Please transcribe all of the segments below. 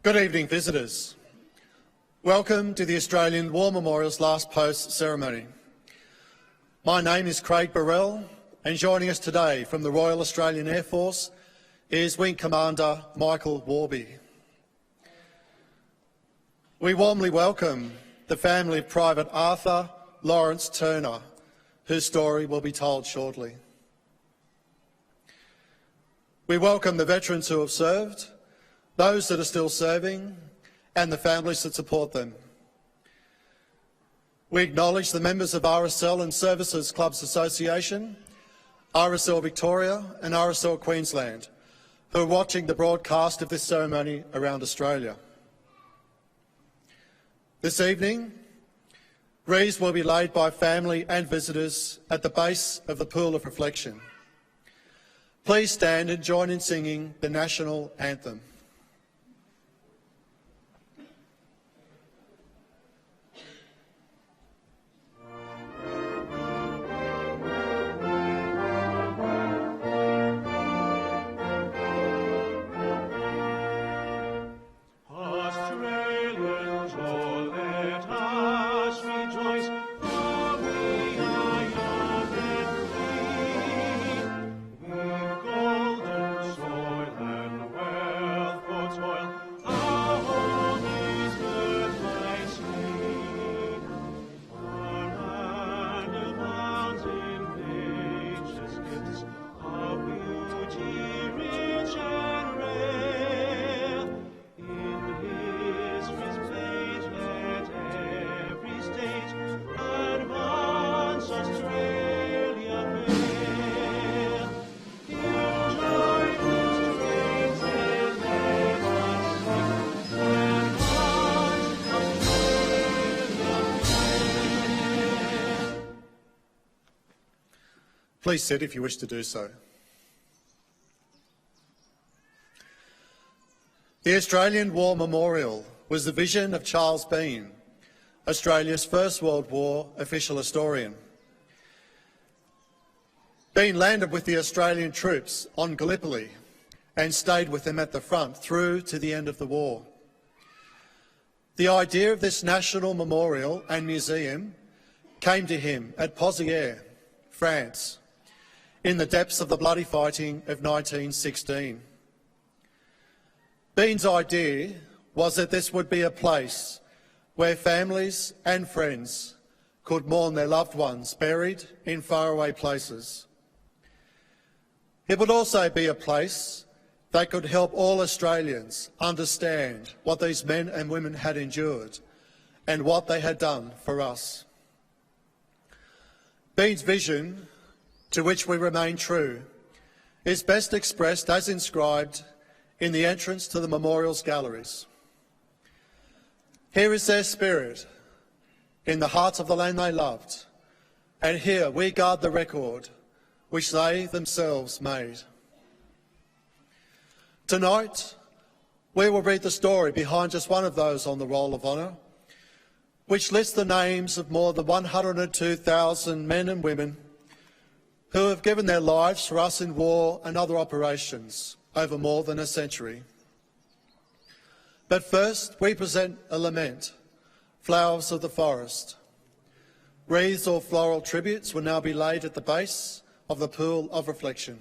Good evening, visitors. Welcome to the Australian War Memorial's last post ceremony. My name is Craig Burrell, and joining us today from the Royal Australian Air Force is Wing Commander Michael Warby. We warmly welcome the family of Private Arthur Lawrence Turner, whose story will be told shortly. We welcome the veterans who have served, those that are still serving, and the families that support them. We acknowledge the members of RSL and Services Clubs Association, RSL Victoria and RSL Queensland, who are watching the broadcast of this ceremony around Australia. This evening, wreaths will be laid by family and visitors at the base of the Pool of Reflection. Please stand and join in singing the National Anthem. Please sit if you wish to do so. The Australian War Memorial was the vision of Charles Bean, Australia's First World War official historian. Bean landed with the Australian troops on Gallipoli and stayed with them at the front through to the end of the war. The idea of this national memorial and museum came to him at Pozières, France, in the depths of the bloody fighting of 1916. Bean's idea was that this would be a place where families and friends could mourn their loved ones buried in faraway places. It would also be a place that could help all Australians understand what these men and women had endured and what they had done for us. Bean's vision, to which we remain true, is best expressed as inscribed in the entrance to the memorial's galleries. Here is their spirit, in the heart of the land they loved, and here we guard the record which they themselves made. Tonight, we will read the story behind just one of those on the Roll of Honour, which lists the names of more than 102,000 men and women who have given their lives for us in war and other operations over more than a century. But first, we present a lament, Flowers of the Forest. Wreaths or floral tributes will now be laid at the base of the Pool of Reflection.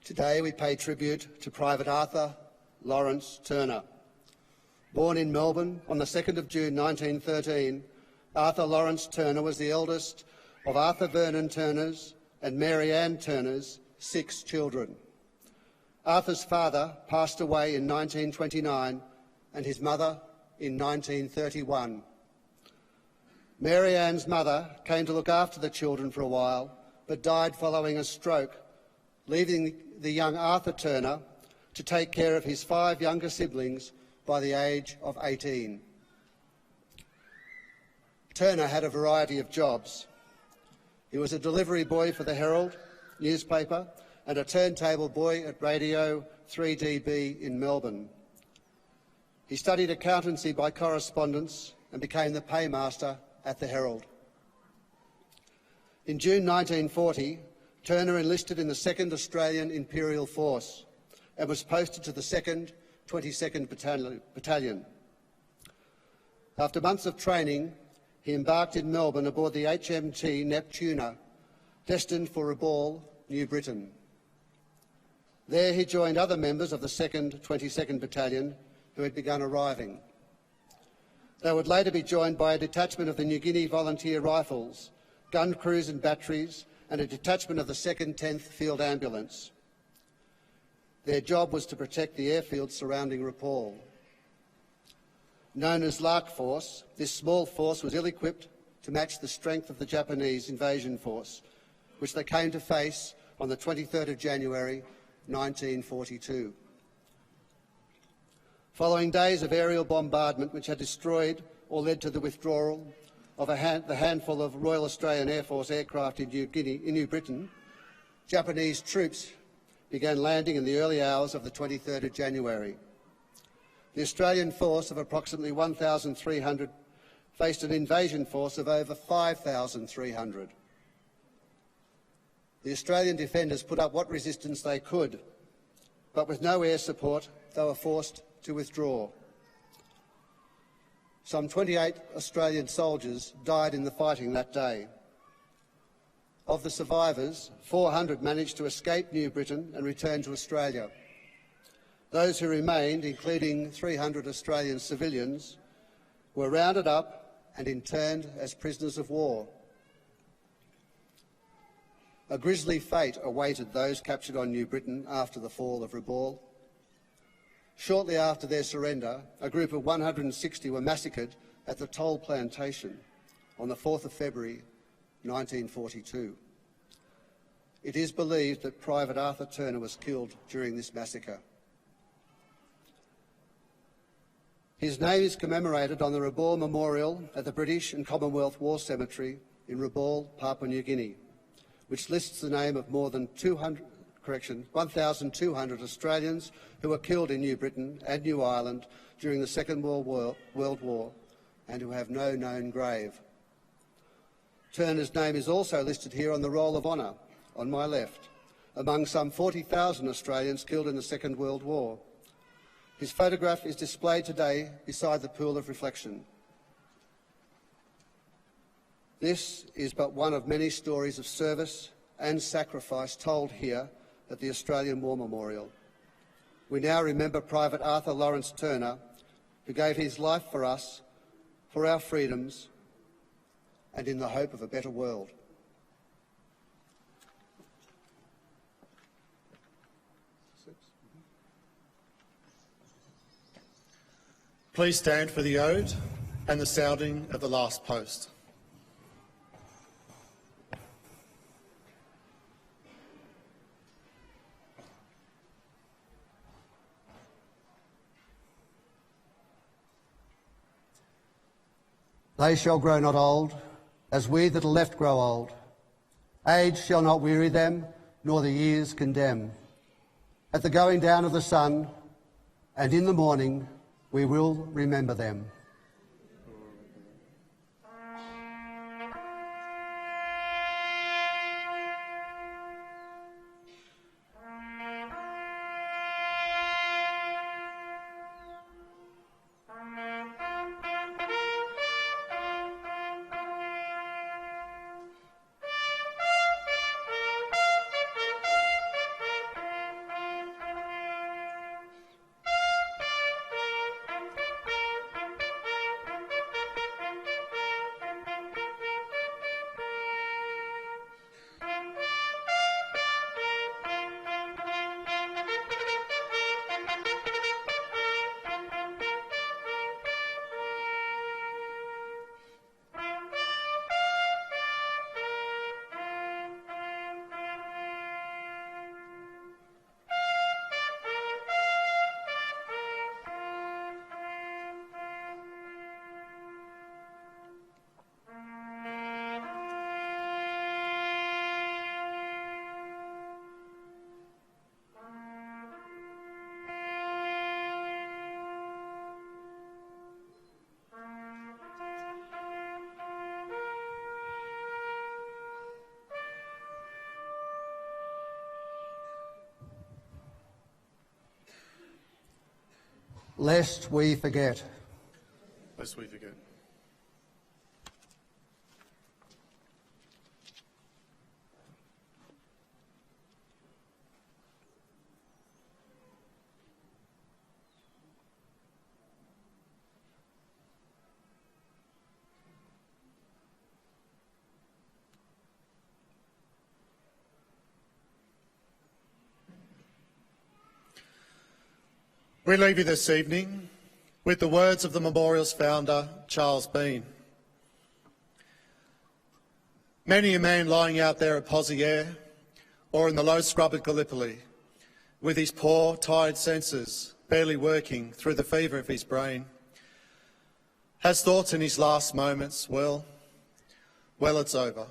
Today we pay tribute to Private Arthur Lawrence Turner. Born in Melbourne on the 2nd of June 1913, Arthur Lawrence Turner was the eldest of Arthur Vernon Turner's and Mary Ann Turner's 6 children. Arthur's father passed away in 1929 and his mother in 1931. Mary Ann's mother came to look after the children for a while, but died following a stroke, leaving the young Arthur Turner to take care of his 5 younger siblings by the age of 18. Turner had a variety of jobs. He was a delivery boy for the Herald newspaper and a turntable boy at Radio 3DB in Melbourne. He studied accountancy by correspondence and became the paymaster at the Herald. In June 1940, Turner enlisted in the 2nd Australian Imperial Force and was posted to the 2nd 22nd Battalion. After months of training, he embarked in Melbourne aboard the HMT Neptuna, destined for Rabaul, New Britain. There he joined other members of the 2nd 22nd Battalion who had begun arriving. They would later be joined by a detachment of the New Guinea Volunteer Rifles, gun crews and batteries, and a detachment of the 2nd 10th Field Ambulance. Their job was to protect the airfield surrounding Rabaul. Known as Lark Force, this small force was ill-equipped to match the strength of the Japanese invasion force, which they came to face on the 23rd of January 1942. Following days of aerial bombardment which had destroyed or led to the withdrawal of the handful of Royal Australian Air Force aircraft in New Britain, Japanese troops began landing in the early hours of the 23rd of January. The Australian force of approximately 1,300 faced an invasion force of over 5,300. The Australian defenders put up what resistance they could, but with no air support, they were forced to withdraw. Some 28 Australian soldiers died in the fighting that day. Of the survivors, 400 managed to escape New Britain and return to Australia. Those who remained, including 300 Australian civilians, were rounded up and interned as prisoners of war. A grisly fate awaited those captured on New Britain after the fall of Rabaul. Shortly after their surrender, a group of 160 were massacred at the Toll Plantation on the 4th of February 1942. It is believed that Private Arthur Turner was killed during this massacre. His name is commemorated on the Rabaul Memorial at the British and Commonwealth War Cemetery in Rabaul, Papua New Guinea, which lists the name of more than 1,200 Australians who were killed in New Britain and New Ireland during the Second World War and who have no known grave. Turner's name is also listed here on the Roll of Honour, on my left, among some 40,000 Australians killed in the Second World War. His photograph is displayed today beside the pool of reflection. This is but one of many stories of service and sacrifice told here at the Australian War Memorial. We now remember Private Arthur Lawrence Turner, who gave his life for us, for our freedoms, and in the hope of a better world. Please stand for the ode and the sounding of the last post. They shall grow not old, as we that are left grow old. Age shall not weary them, nor the years condemn. At the going down of the sun, and in the morning, we will remember them. lest we forget. Lest we forget. We leave you this evening with the words of the memorial's founder, Charles Bean. Many a man lying out there at Pozieres or in the low scrub at Gallipoli, with his poor, tired senses barely working through the fever of his brain, has thought in his last moments, well, it's over.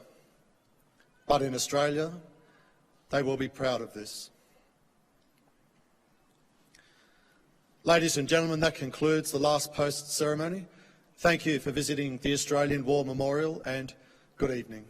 But in Australia, they will be proud of this. Ladies and gentlemen, that concludes the last post ceremony. Thank you for visiting the Australian War Memorial and good evening.